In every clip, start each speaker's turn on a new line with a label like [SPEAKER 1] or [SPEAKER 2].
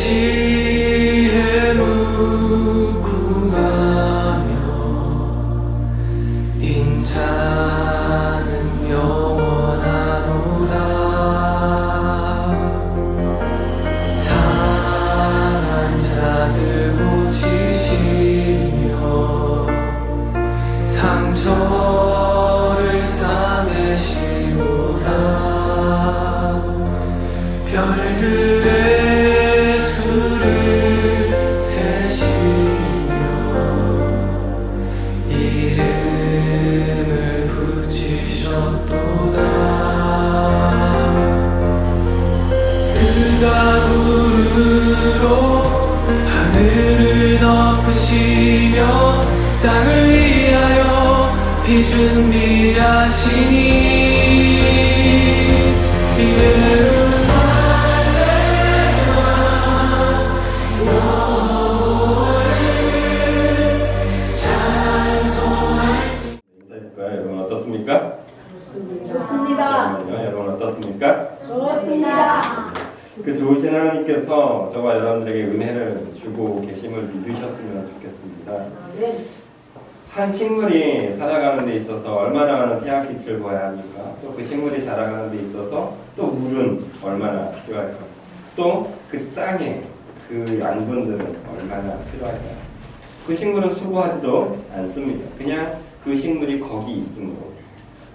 [SPEAKER 1] 지혜로 구하며 인자는 영원하도다. 상한 자들 고치시며 상처를 싸매시도다. 별들의 수를 세시며 이름을 붙이셨도다. 그가 구름으로 하늘을 덮으시며 땅을 위하여 비 준비하시니
[SPEAKER 2] 여러분 어떻습니까?
[SPEAKER 3] 좋습니다.
[SPEAKER 2] 여러분 어떻습니까?
[SPEAKER 3] 좋습니다.
[SPEAKER 2] 그 좋으신 하나님께서 저와 여러분들에게 은혜를 주고 계심을 믿으셨으면 좋겠습니다. 한 식물이 살아가는 데 있어서 얼마나 많은 태양빛을 보아야 합니까? 또 그 식물이 자라가는 데 있어서 또 물은 얼마나 필요할까? 또 그 땅에 그 양분들은 얼마나 필요할까? 그 식물은 수고하지도 않습니다. 그냥 그 식물이 거기 있으므로,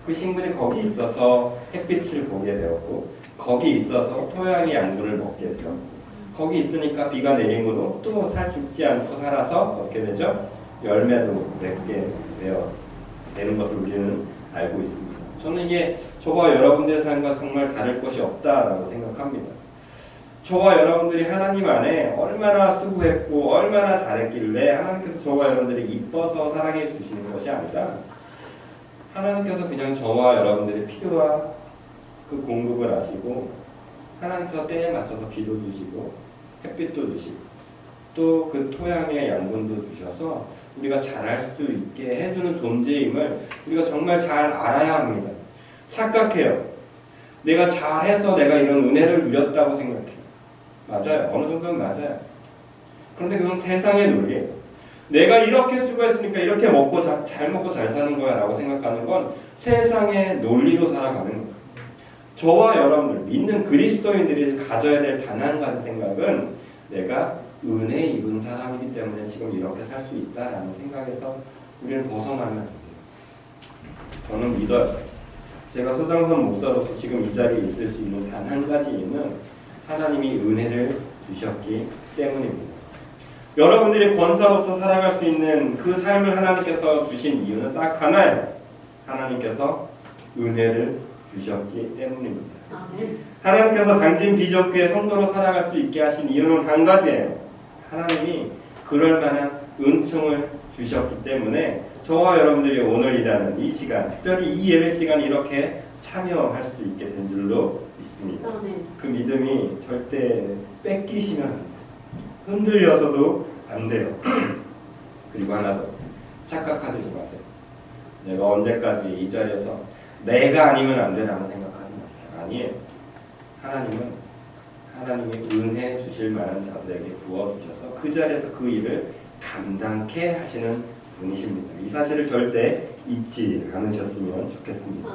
[SPEAKER 2] 그 식물이 거기 있어서 햇빛을 보게 되었고, 거기 있어서 토양의 양분을 먹게 되었고, 거기 있으니까 비가 내림으로 또 죽지 않고 살아서 어떻게 되죠? 열매도 맺게 되는 것을 우리는 알고 있습니다. 저는 이게 저와 여러분들의 삶과 정말 다를 것이 없다라고 생각합니다. 저와 여러분들이 하나님 안에 얼마나 수고했고 얼마나 잘했길래 하나님께서 저와 여러분들이 이뻐서 사랑해 주시는 것이 아니라 하나님께서 그냥 저와 여러분들의 필요와 그 공급을 하시고 하나님께서 때에 맞춰서 비도 주시고 햇빛도 주시고 또 그 토양의 양분도 주셔서 우리가 잘할 수 있게 해주는 존재임을 우리가 정말 잘 알아야 합니다. 착각해요. 내가 잘해서 내가 이런 은혜를 누렸다고 생각해요. 맞아요. 어느 정도는 맞아요. 그런데 그건 세상의 논리예요. 내가 이렇게 수고했으니까 이렇게 잘 먹고 잘 사는 거야 라고 생각하는 건 세상의 논리로 살아가는 거예요. 저와 여러분들 믿는 그리스도인들이 가져야 될 단 한 가지 생각은 내가 은혜 입은 사람이기 때문에 지금 이렇게 살 수 있다라는 생각에서 우리는 벗어나면 안 돼요. 저는 믿어요. 제가 소장선 목사로서 지금 이 자리에 있을 수 있는 단 한 가지 이유는 하나님이 은혜를 주셨기 때문입니다. 여러분들이 권사로서 살아갈 수 있는 그 삶을 하나님께서 주신 이유는 딱 하나예요. 하나님께서 은혜를 주셨기 때문입니다. 하나님께서 당진 비전교회 성도로 살아갈 수 있게 하신 이유는 한 가지예요. 하나님이 그럴 만한 은총을 주셨기 때문에 저와 여러분들이 오늘 일하는 이 시간, 특별히 이 예배 시간 이렇게 참여할 수 있게 된 줄로 믿습니다. 그 믿음이 절대 뺏기시면 안 돼요. 흔들려서도 안 돼요. 그리고 하나 더, 착각하지 마세요. 내가 언제까지 이 자리에서 내가 아니면 안 되라고 생각하지 마세요. 아니에요. 하나님이 은혜 주실 만한 자들에게 부어주셔서 그 자리에서 그 일을 감당케 하시는 분이십니다. 이 사실을 절대 잊지 않으셨으면 좋겠습니다.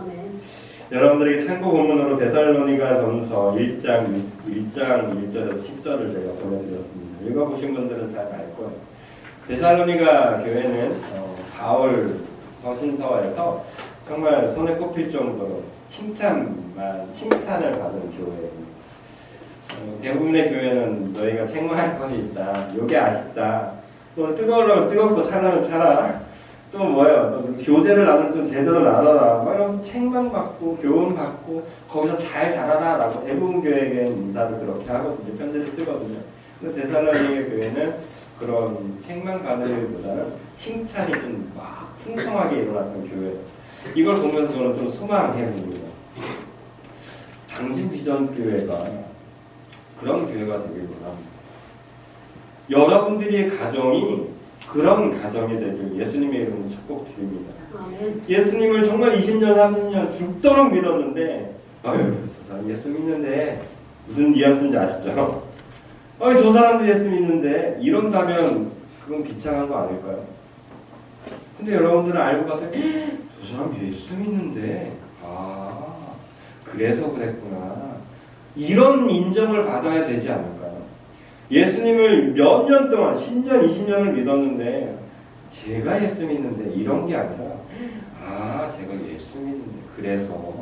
[SPEAKER 2] 여러분들에게 참고 본문으로 데살로니가 전서 1장 1절에서 10절을 제가 보내드렸습니다. 읽어보신 분들은 잘 알 거예요. 데살로니가 교회는 바울 서신서에서 정말 손에 꼽힐 정도로 칭찬을 받은 교회입니다. 대부분의 교회는 너희가 책망할 것이 있다. 요게 아쉽다. 또 뜨거우려면 뜨겁고 차라면 차라. 또 뭐예요? 교제를 나누면 좀 제대로 나눠라. 막 이러면서 책망받고 교훈받고 거기서 잘 자라라 라고 대부분 교회에게 인사를 그렇게 하거든요. 편지를 쓰거든요. 근데 데살로니가 교회는 그런 책망받으기보다는 칭찬이 좀 막 풍성하게 일어났던 교회예요. 이걸 보면서 저는 좀 소망해 봅니다. 당진 비전 교회가 그런 교회가 되길 바랍니다. 여러분들의 가정이 그런 가정이 되길 예수님의 이름으로 축복드립니다. 예수님을 정말 20년, 30년 죽도록 믿었는데 아유, 저 사람 예수 믿는데 무슨 뉘앙스인지 아시죠? 저 사람도 예수 믿는데 이런다면 그건 비참한 거 아닐까요? 근데 여러분들은 알고 봤더니 저 사람 예수 믿는데 그래서 그랬구나. 이런 인정을 받아야 되지 않을까요? 예수님을 몇 년 동안 10년, 20년을 믿었는데 제가 예수 믿는데 이런 게 아니라 제가 예수 믿는데 그래서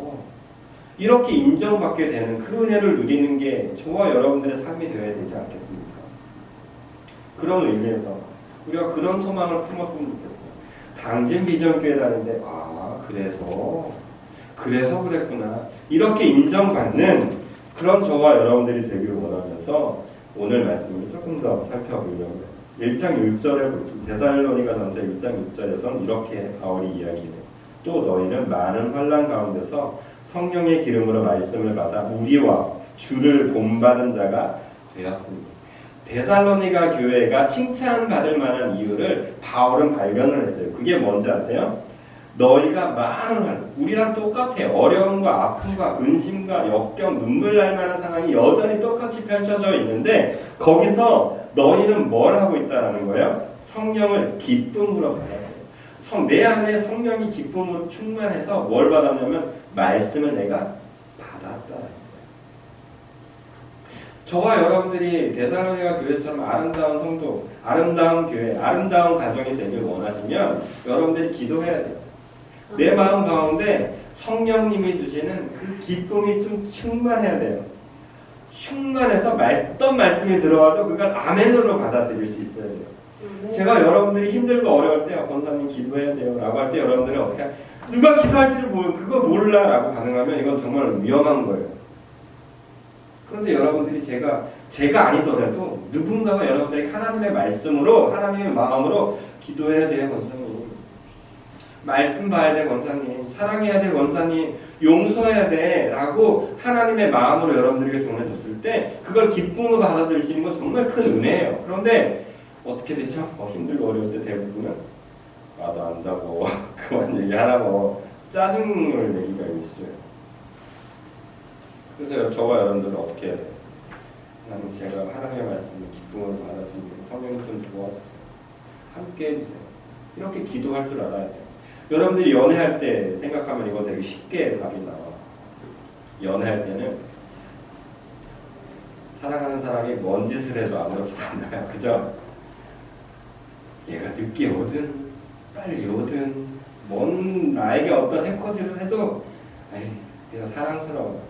[SPEAKER 2] 이렇게 인정받게 되는 그 은혜를 누리는 게 저와 여러분들의 삶이 되어야 되지 않겠습니까? 그런 의미에서 우리가 그런 소망을 품었으면 좋겠어요. 당진 비전교회 다니는데 그래서 그랬구나. 이렇게 인정받는 그런 저와 여러분들이 되기를 원하면서 오늘 말씀을 조금 더 살펴보려고요. 1장 6절에 보시면 데살로니가전서 1장 6절에서는 이렇게 바울이 이야기해요. 또 너희는 많은 환난 가운데서 성령의 기름으로 말씀을 받아 우리와 주를 본받은 자가 되었습니다. 데살로니가 교회가 칭찬받을 만한 이유를 바울은 발견을 했어요. 그게 뭔지 아세요? 너희가 많은 우리랑 똑같아요. 어려움과 아픔과 근심과 역경, 눈물 날 만한 상황이 여전히 똑같이 펼쳐져 있는데 거기서 너희는 뭘 하고 있다는 거예요? 성령을 기쁨으로 받아야 돼요. 내 안에 성령이 기쁨으로 충만해서 뭘 받았냐면 말씀을 내가 받았다. 저와 여러분들이 데살로니가 교회처럼 아름다운 성도, 아름다운 교회, 아름다운 가정이 되길 원하시면 여러분들이 기도해야 돼요. 내 마음 가운데 성령님이 주시는 그 기쁨이 좀 충만해야 돼요. 충만해서 어떤 말씀이 들어와도 그걸 아멘으로 받아들일 수 있어야 돼요. 제가 여러분들이 힘들고 어려울 때 권사님 기도해야 돼요 라고 할 때 여러분들이 어떻게 누가 기도할지를 그거 몰라 라고 가능하면 이건 정말 위험한 거예요. 그런데 여러분들이 제가 아니더라도 누군가가 여러분들이 하나님의 말씀으로 하나님의 마음으로 기도해야 돼요 권사님. 말씀 봐야 돼 권사님. 사랑해야 돼 권사님. 용서해야 돼 라고 하나님의 마음으로 여러분들에게 전해줬을 때 그걸 기쁨으로 받아들일 수 있는 건 정말 큰 은혜예요. 그런데 어떻게 되죠? 힘들고 어려울 때 대부분은 나도 안다고 그만 얘기하라고 짜증을 내기가 있어요. 그래서 저와 여러분들은 어떻게 해야 돼요? 하나님 제가 하나님의 말씀을 기쁨으로 받아들이고 성령님 좀 도와주세요. 함께 해주세요. 이렇게 기도할 줄 알아야 돼요. 여러분들이 연애할 때 생각하면 이거 되게 쉽게 답이 나와. 연애할 때는 사랑하는 사람이 뭔 짓을 해도 아무렇지도 않아요. 그죠? 얘가 늦게 오든 빨리 오든 나에게 어떤 해코지를 해도 그냥 사랑스러워.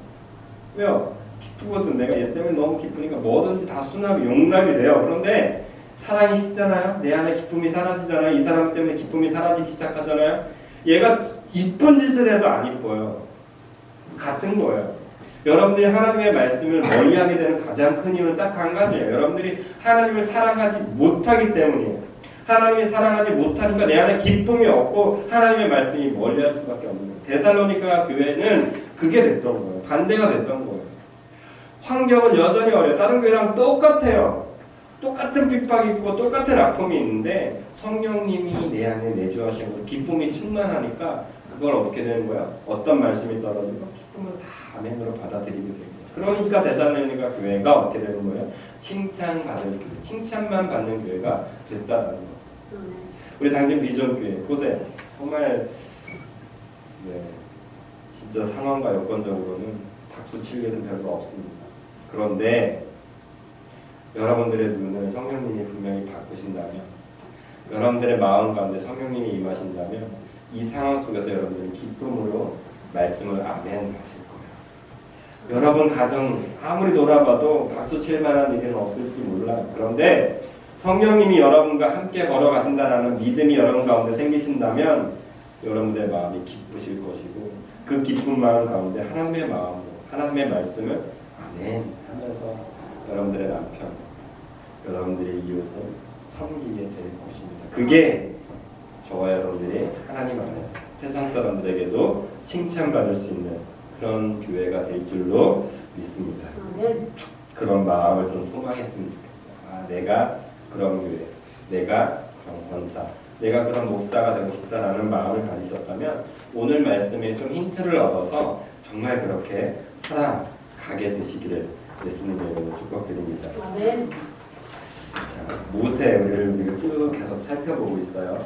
[SPEAKER 2] 왜요? 기쁘거든. 내가 얘 때문에 너무 기쁘니까 뭐든지 다 수납이 용납이 돼요. 그런데 사랑이 식잖아요. 내 안에 기쁨이 사라지잖아요. 이 사람 때문에 기쁨이 사라지기 시작하잖아요. 얘가 이쁜 짓을 해도 안 이뻐요. 같은 거예요. 여러분들이 하나님의 말씀을 멀리하게 되는 가장 큰 이유는 딱 한 가지예요. 여러분들이 하나님을 사랑하지 못하기 때문이에요. 하나님이 사랑하지 못하니까 내 안에 기쁨이 없고 하나님의 말씀이 멀리할 수밖에 없는 거예요. 데살로니가 교회는 그게 됐던 거예요. 반대가 됐던 거예요. 환경은 여전히 어려워요. 다른 교회랑 똑같아요. 똑같은 핍박이 있고 똑같은 아픔이 있는데 성령님이 내 안에 내주하신 거 기쁨이 충만하니까 그걸 어떻게 되는 거야? 어떤 말씀이 떨어지고 기쁨을 다 아멘으로 받아들이게 됩니다. 그러니까 데살로니가 교회가 어떻게 되는 거예요? 칭찬받을 교회, 칭찬만 받는 교회가 됐다는 거죠. 우리 당진 비전교회 보세요. 정말 진짜 상황과 여건적으로는 박수 칠 일은 별로 없습니다. 그런데 여러분들의 눈을 성령님이 분명히 바꾸신다면, 여러분들의 마음 가운데 성령님이 임하신다면 이 상황 속에서 여러분들은 기쁨으로 말씀을 아멘 하실 거예요. 여러분 가정 아무리 돌아봐도 박수 칠 만한 일은 없을지 몰라요. 그런데 성령님이 여러분과 함께 걸어가신다는 믿음이 여러분 가운데 생기신다면 여러분들의 마음이 기쁘실 것이고 그 기쁜 마음 가운데 하나님의 마음으로 하나님의 말씀을 아멘 하면서 여러분들의 남편, 여러분들의 이웃을 섬기게 될 것입니다. 그게 저와 여러분들이 하나님 안에서 세상 사람들에게도 칭찬받을 수 있는 그런 교회가 될 줄로 믿습니다. 그런 마음을 좀 소망했으면 좋겠어요. 내가 그런 교회, 내가 그런 권사, 내가 그런 목사가 되고 싶다라는 마음을 가지셨다면 오늘 말씀에 좀 힌트를 얻어서 정말 그렇게 살아가시길 가게 되시기를 예수님의 이름으로 축복드립니다.
[SPEAKER 3] 아멘.
[SPEAKER 2] 자, 모세 우리가 쭉 계속 살펴보고 있어요.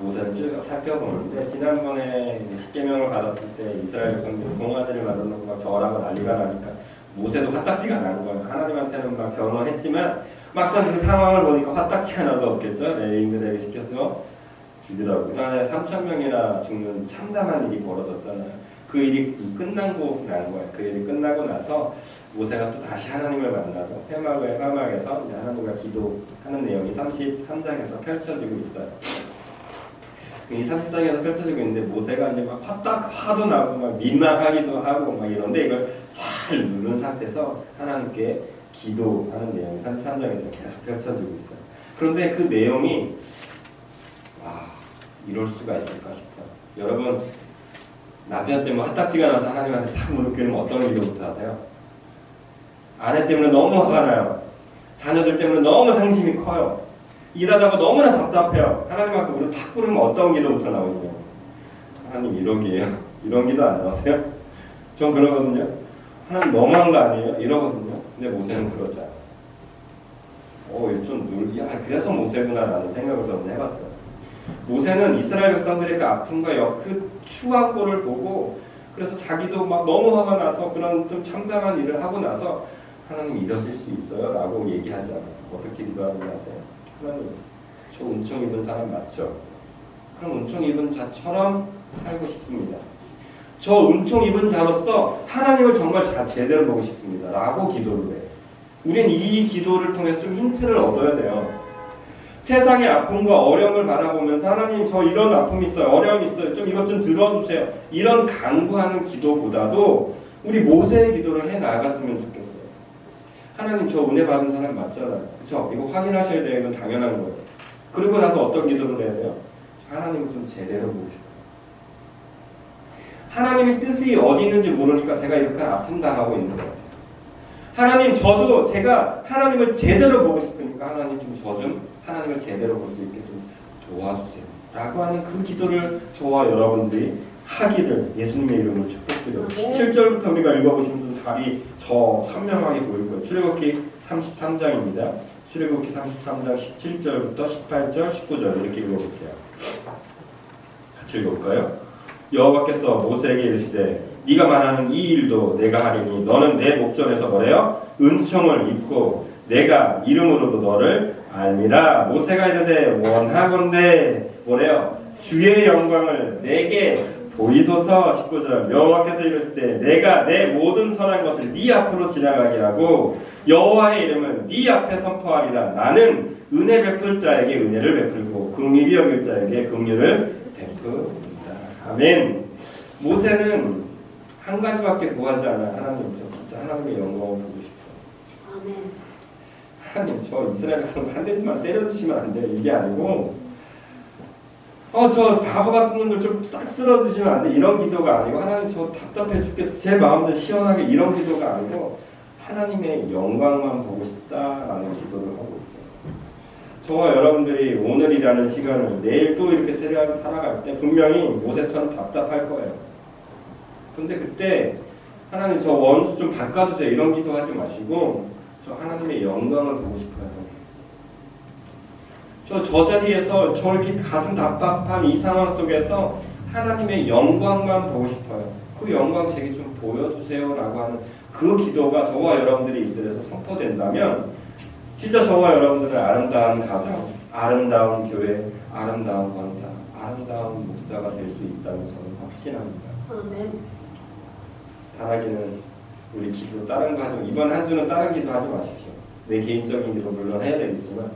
[SPEAKER 2] 모세를 쭉 살펴보는데 지난번에 십계명을 받았을 때 이스라엘 백성들이 송아지를 만들고 막 절하고 난리가 나니까 모세도 화딱지가 난 거예요. 하나님한테는 막 변호했지만 막상 그 상황을 보니까 화딱지가 나서 어떻게 했죠? 레위인들에게 시켜서 죽이라고. 그 다음에 3,000명이나 죽는 참담한 일이 벌어졌잖아요. 그 일이 끝나고 난 거예요. 그 일이 끝나고 나서 모세가 또 다시 하나님을 만나고 회막에서 하나님과 기도하는 내용이 33장에서 펼쳐지고 있어요. 이 33장에서 펼쳐지고 있는데 모세가 이제 막 화도 나고 막 민망하기도 하고 막 이런데 이걸 잘 누른 상태에서 하나님께 기도하는 내용이 33장에서 계속 펼쳐지고 있어요. 그런데 그 내용이 이럴 수가 있을까 싶어요. 여러분 남편 때문에 화딱지가 나서 하나님한테 딱 무릎 꿇으면 어떤 기도부터 하세요? 아내 때문에 너무 화가 나요. 자녀들 때문에 너무 상심이 커요. 일하다가 너무나 답답해요. 하나님 앞에 무릎 탁 꿇으면 어떤 기도부터 나오냐고. 하나님 1억이에요. 이런 기도 안 나오세요? 전 그러거든요. 하나님 너무한 거 아니에요? 이러거든요. 근데 모세는 그러지 않아요. 그래서 모세구나 라는 생각을 저는 해봤어요. 모세는 이스라엘 백성들의 그 아픔과 그 추한 꼴을 보고 그래서 자기도 막 너무 화가 나서 그런 좀 참담한 일을 하고 나서 하나님 이러실 수 있어요? 라고 얘기하지 않아요. 어떻게 기도하는지 아세요? 하나님 저 은총 입은 사람 맞죠? 그럼 은총 입은 자처럼 살고 싶습니다. 저 은총 입은 자로서 하나님을 정말 제대로 보고 싶습니다. 라고 기도를 해요. 우린 이 기도를 통해서 좀 힌트를 얻어야 돼요. 세상의 아픔과 어려움을 바라보면서 하나님 저 이런 아픔이 있어요. 어려움이 있어요. 좀 이것 좀 들어주세요. 이런 간구하는 기도보다도 우리 모세의 기도를 해 나아갔으면 좋겠어요. 하나님 저 은혜 받은 사람 맞잖아요. 그쵸? 이거 확인하셔야 돼요. 이건 당연한 거예요. 그리고 나서 어떤 기도를 해야 돼요? 하나님을 좀 제대로 보고 싶어요. 하나님의 뜻이 어디 있는지 모르니까 제가 이렇게 아픔 당하고 있는 것 같아요. 하나님 저도 제가 하나님을 제대로 보고 싶으니까 하나님 좀 저 좀 하나님을 제대로 볼 수 있게 좀 도와주세요. 라고 하는 그 기도를 저와 여러분들이 하기를 예수님의 이름으로 축복드려요. 17절부터 우리가 읽어보시면 답이 더 선명하게 보일 거예요. 출애굽기 33장입니다. 출애굽기 33장 17절부터 18절, 19절 이렇게 읽어볼게요. 같이 읽어볼까요? 여호와께서 모세에게 이르시되 네가 말하는 이 일도 내가 하리니 너는 내 목전에서 뭐래요? 은총을 입고 내가 이름으로도 너를 알미라. 모세가 이르되 원하건대 뭐래요? 주의 영광을 내게 보이소서. 19절 여호와께서 이르시되 내가 내 모든 선한 것을 네 앞으로 지나가게 하고 여호와의 이름을 네 앞에 선포하리라. 나는 은혜 베풀 자에게 은혜를 베풀고 긍휼히 여길 자에게 긍휼을 베풀리라. 아멘. 모세는 한 가지밖에 구하지 않아. 하나님 저 진짜 하나님의 영광을 보고 싶어요.
[SPEAKER 3] 아멘.
[SPEAKER 2] 하나님 저 이스라엘 백성 한 대만 때려주시면 안 돼요. 이게 아니고 저 바보 같은 놈들 좀 싹 쓸어주시면 안 돼. 이런 기도가 아니고 하나님 저 답답해 죽겠어. 제 마음대로 시원하게 이런 기도가 아니고 하나님의 영광만 보고 싶다라는 기도를 하고 있어요. 저와 여러분들이 오늘이라는 시간을 내일 또 이렇게 살아갈 때 분명히 모세처럼 답답할 거예요. 근데 그때 하나님 저 원수 좀 바꿔주세요. 이런 기도하지 마시고 저 하나님의 영광을 보고 싶어요. 저 자리에서 저렇게 가슴 답답한 이 상황 속에서 하나님의 영광만 보고 싶어요. 그 영광 제게 좀 보여주세요라고 하는 그 기도가 저와 여러분들이 이들에서 선포된다면 진짜 저와 여러분들은 아름다운 가정, 아름다운 교회, 아름다운 권사, 아름다운 목사가 될 수 있다는 저는 확신합니다.
[SPEAKER 3] 아멘.
[SPEAKER 2] 바라기는 우리 기도 다른 거 하지 이번 한 주는 다른 기도 하지 마십시오. 내 개인적인 기도 물론 해야 되겠지만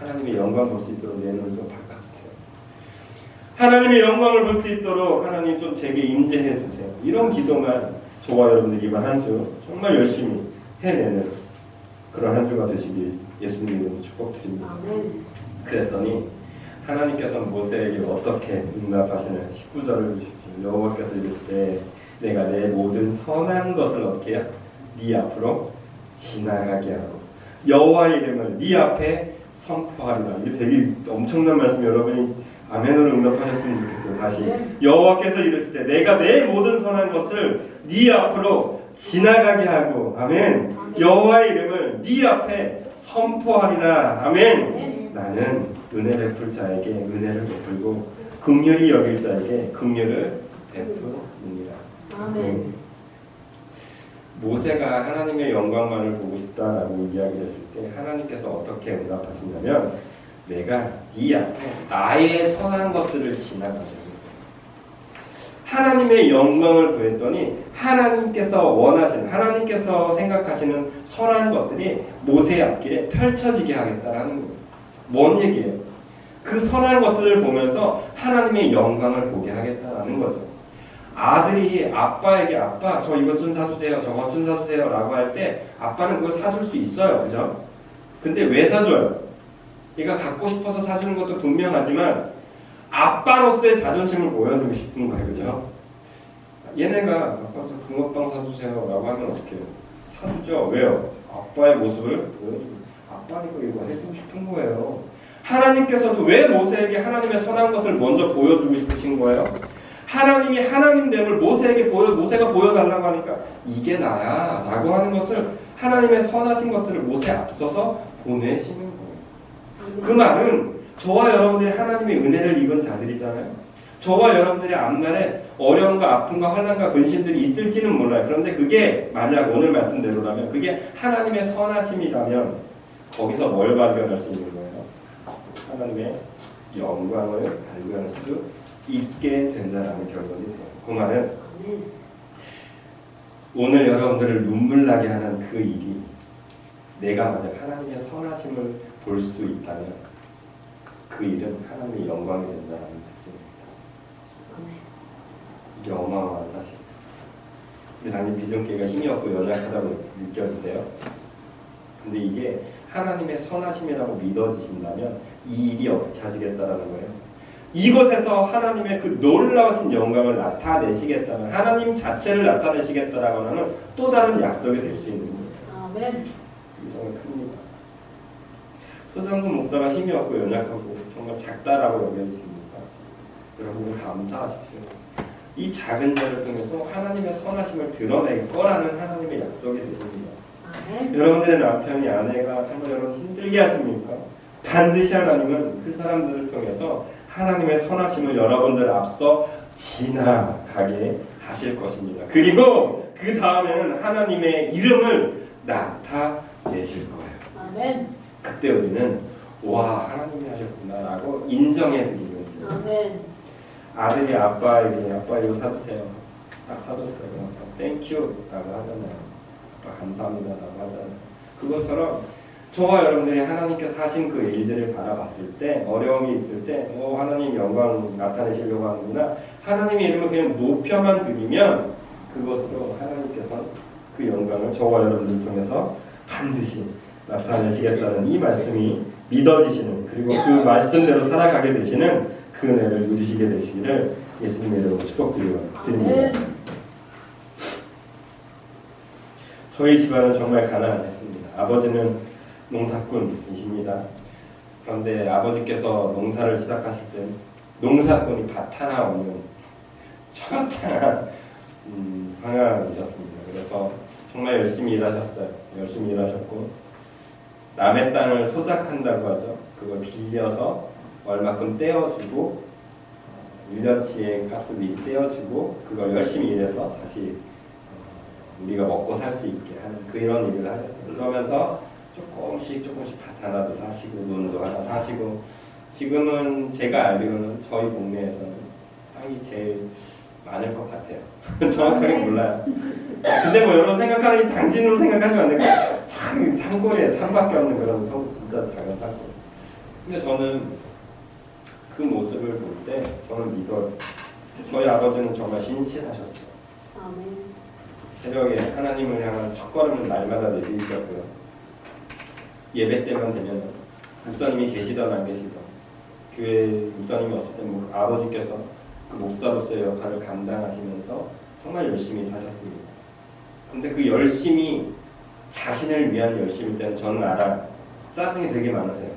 [SPEAKER 2] 하나님의 영광 볼 수 있도록 내 눈을 좀 바꿔주세요. 하나님의 영광을 볼 수 있도록 하나님 좀 제게 임재해 주세요. 이런 기도만 저와 여러분들 이번 한 주 정말 열심히 해내는 그런 한 주가 되시길 예수님 이름으로 축복드립니다.
[SPEAKER 3] 아멘.
[SPEAKER 2] 그랬더니 하나님께서 모세에게 어떻게 응답하시는 19절을 주십시오. 여호와께서 이르시되 내가 내 모든 선한 것을 어떻게 해요? 네 앞으로 지나가게 하고 여호와의 이름을 네 앞에 선포하리라. 이게 되게 엄청난 말씀 여러분이 아멘으로 응답하셨으면 좋겠어요. 다시 여호와께서 이르실 때 내가 내 모든 선한 것을 네 앞으로 지나가게 하고 아멘. 여호와의 이름을 네 앞에 선포하리라. 아멘. 나는 은혜 베풀 자에게 은혜를 베풀고 긍휼히 여길 자에게 긍휼을 베푸느니라.
[SPEAKER 3] 아멘.
[SPEAKER 2] 모세가 하나님의 영광만을 보고 싶다라고 이야기했을 때 하나님께서 어떻게 응답하시냐면 내가 네 앞에 나의 선한 것들을 지나가게 하나님의 영광을 구했더니 하나님께서 원하시는 하나님께서 생각하시는 선한 것들이 모세의 앞길에 펼쳐지게 하겠다라는 거예요. 뭔 얘기예요? 그 선한 것들을 보면서 하나님의 영광을 보게 하겠다라는 거죠. 아들이 아빠에게 아빠 저 이것 좀 사주세요 저것 좀 사주세요 라고 할 때 아빠는 그걸 사줄 수 있어요. 그죠? 근데 왜 사줘요? 얘가 갖고 싶어서 사주는 것도 분명하지만 아빠로서의 자존심을 보여주고 싶은 거예요. 그죠? 얘네가 아빠 저 붕어빵 사주세요 라고 하면 어떻게 해요? 사주죠. 왜요? 아빠의 모습을 보여주고 아빠니까 이거 해주고 싶은 거예요. 하나님께서도 왜 모세에게 하나님의 선한 것을 먼저 보여주고 싶으신 거예요? 하나님이 하나님됨을 모세에게 모세가 보여달라고 하니까 이게 나야 라고 하는 것을 하나님의 선하신 것들을 모세에 앞서서 보내시는 거예요. 그 말은 저와 여러분들이 하나님의 은혜를 입은 자들이잖아요. 저와 여러분들의 앞날에 어려움과 아픔과 환난과 근심들이 있을지는 몰라요. 그런데 그게 만약 오늘 말씀대로라면 그게 하나님의 선하심이라면 거기서 뭘 발견할 수 있는 거예요? 하나님의 영광을 발견할 수 있게 된다라는 결론이 돼요. 그 말은 오늘 여러분들을 눈물 나게 하는 그 일이 내가 만약 하나님의 선하심을 볼 수 있다면 그 일은 하나님의 영광이 된다라는 말씀입니다. 이게 어마어마한 사실. 우리 당신 비전교회가 힘이 없고 연약하다고 느껴지세요? 근데 이게 하나님의 선하심이라고 믿어지신다면 이 일이 어떻게 하시겠다라는 거예요? 이곳에서 하나님의 그 놀라우신 영광을 나타내시겠다는 하나님 자체를 나타내시겠다라고 하는 또 다른 약속이 될 수 있는 거예요.
[SPEAKER 3] 아멘.
[SPEAKER 2] 이 정말 큽니다. 소장군 목사가 힘이 없고 연약하고 정말 작다라고 여겨지십니까? 여러분 감사하십시오. 이 작은 자를 통해서 하나님의 선하심을 드러낼 거라는 하나님의 약속이 되십니다.
[SPEAKER 3] 아멘.
[SPEAKER 2] 여러분들의 남편이 아내가 정말 여러분 힘들게 하십니까? 반드시 하나님은 그 사람들을 통해서 하나님의 선하심을 여러분들 앞서 지나가게 하실 것입니다. 그리고 그 다음에는 하나님의 이름을 나타내실 거예요.
[SPEAKER 3] 아멘.
[SPEAKER 2] 그때 우리는 와 하나님이 하셨구나라고 인정해드리는 거예요.
[SPEAKER 3] 아멘.
[SPEAKER 2] 아들이 아빠에게 아빠 이거 사주세요. 딱 사줬어요. 아빠 땡큐라고 하잖아요. 아빠 감사합니다라고 하잖아요. 그것처럼 저와 여러분들이 하나님께서 하신 그 일들을 바라봤을 때 어려움이 있을 때 하나님 영광 나타내시려고 하는구나. 하나님의 이름을 그냥 높여만 드리면 그것으로 하나님께서 그 영광을 저와 여러분들 통해서 반드시 나타내시겠다는 이 말씀이 믿어지시는 그리고 그 말씀대로 살아가게 되시는 그 은혜를 누리시게 되시기를 예수님의 이름으로 축복드립니다. 저희 집안은 정말 가난했습니다. 아버지는 농사꾼이십니다. 그런데 아버지께서 농사를 시작하실 때 농사꾼이 밭 하나 없는 처참한 상황이었습니다. 그래서 정말 열심히 일하셨어요. 열심히 일하셨고 남의 땅을 소작한다고 하죠. 그걸 빌려서 얼마큼 떼어주고 1년치의 값을 미리 떼어주고 그걸 열심히 일해서 다시 우리가 먹고 살 수 있게 하는 그런 일을 하셨어요. 그러면서 조금씩 밭 하나도 사시고 논도 하나 사시고 지금은 제가 알기로는 저희 동네에서는 땅이 제일 많을 것 같아요. 정확하게 몰라요. 근데 뭐 여러분 생각하는 이 당신으로 생각하시면 안 되고 참 산골에 산밖에 없는 그런 진짜 작은 산골. 근데 저는 그 모습을 볼 때 저는 믿어요. 저희 아버지는 정말 신실하셨어요.
[SPEAKER 3] 아멘.
[SPEAKER 2] 새벽에 하나님을 향한 첫걸음을 날마다 내디디셨고요. 예배 때만 되면 목사님이 계시던 안 계시던 교회 목사님이 없을 때 아버지께서 그 목사로서의 역할을 감당하시면서 정말 열심히 사셨습니다. 근데 그 열심히 자신을 위한 열심일 때는 저는 알아요. 짜증이 되게 많으세요.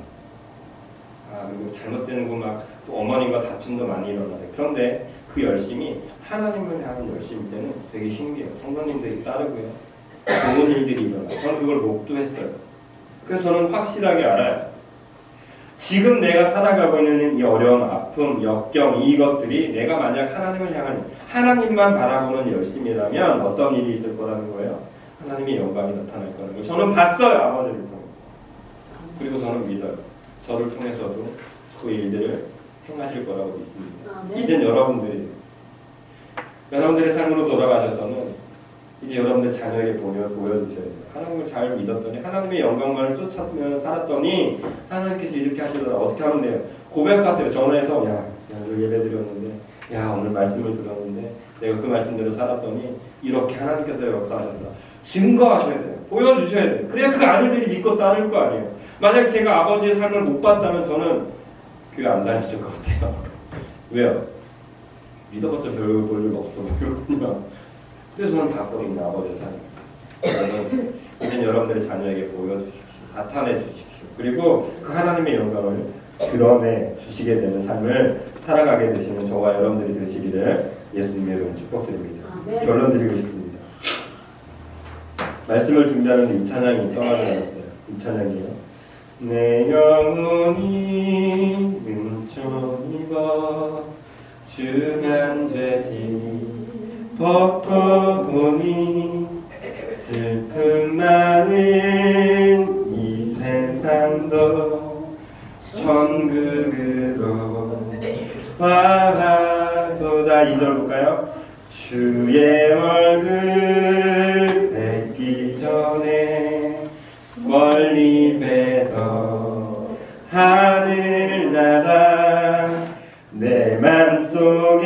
[SPEAKER 2] 그리고 잘못되는 거 막 또 어머님과 다툼도 많이 일어나요. 그런데 그 열심이 하나님을 향한 열심일 때는 되게 신기해요. 성도님들이 따르고요. 좋은 일들이 일어나요. 저는 그걸 목도했어요. 그래서 저는 확실하게 알아요. 지금 내가 살아가고 있는 이 어려운 아픔, 역경, 이것들이 내가 만약 하나님을 향한 하나님만 바라보는 열심이라면 어떤 일이 있을 거라는 거예요. 하나님의 영광이 나타날 거라는 거예요. 저는 봤어요. 아버지를 통해서. 그리고 저는 믿어요. 저를 통해서도 그 일들을 행하실 거라고 믿습니다. 이젠 여러분들의 삶으로 돌아가셔서는 이제 여러분들 자녀에게 보여주셔야 돼요. 하나님을 잘 믿었더니 하나님의 영광만을 쫓아며 살았더니 하나님께서 이렇게 하시더라. 어떻게 하면 돼요? 고백하세요. 전화해서 야 오늘 예배 드렸는데 야 오늘 말씀을 들었는데 내가 그 말씀대로 살았더니 이렇게 하나님께서 역사하셨다. 증거하셔야 돼요. 보여주셔야 돼요. 그래야 그 아들들이 믿고 따를 거 아니에요. 만약 제가 아버지의 삶을 못 봤다면 저는 교회 안 다녔을 것 같아요. 왜요? 믿어봤자 별 볼 일 없어 그렇군요. 그래서 저는 봤거든요. 아버지의 삶. 여러분 이제 여러분들의 자녀에게 보여주십시오. 나타내 주십시오. 그리고 그 하나님의 영광을 드러내 주시게 되는 삶을 살아가게 되시는 저와 여러분들이 되시기를 예수님의 이름으로 축복드립니다. 결론 드리고 싶습니다. 말씀을 준비하는데 이 찬양이 떠나지 않았어요. 이 찬양이에요. 내 영혼이 은총입어 중한 죄지 벗어보니 슬픔 많은 이 세상도 천국으로 와도다. 2절 볼까요? 주의 얼굴 뵙기 전에 멀리 뵈던 하늘나라 내 맘속에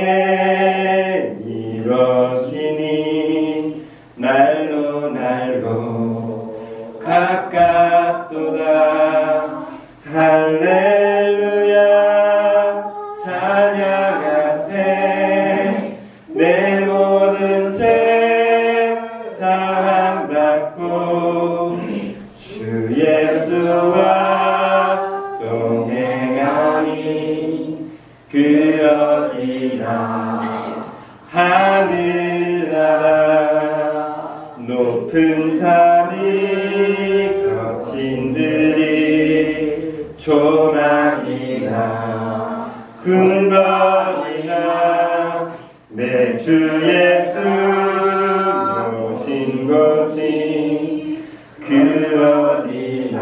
[SPEAKER 2] 이뤄지니 날로 가깝도다. 할렐루야 찬양하세. 내 모든 죄 사함받고 주 예수와 동행하니 그 어디나 하늘나라 높은 산이 거친 들이 조막이나 궁궐이나 내 주 예수 모신 곳이 그 어디나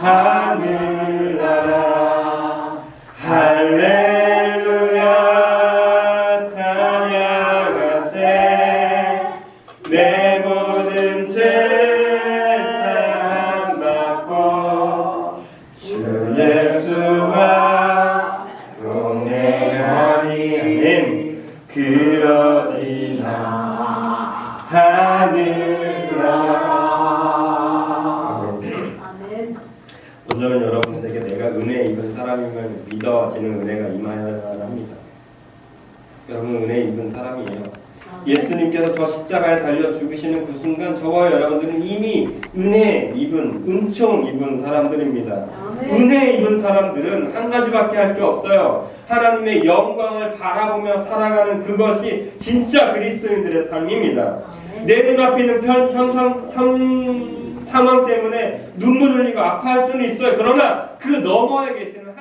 [SPEAKER 2] 하늘나라 할렐루야 찬양하세. 내 모든 죄 사함받고 주 예수와 동행하니 아멘. 그 어디나 하늘나라. 오늘은 여러분들에게 내가 은혜 입은 사람임을 믿어지는 은혜가 임하여야 합니다. 여러분 은혜 입은 사람이에요. 예수님께서 저 십자가에 달려 죽으시는 그 순간 저와 여러분들은 이미 은혜 입은 은총 입은 사람들입니다. 은혜 입은 사람들은 한 가지밖에 할 게 없어요. 하나님의 영광을 바라보며 살아가는 그것이 진짜 그리스도인들의 삶입니다. 내 눈앞에 있는 상황 때문에 눈물 흘리고 아파할 수는 있어요. 그러나 그 너머에 계시는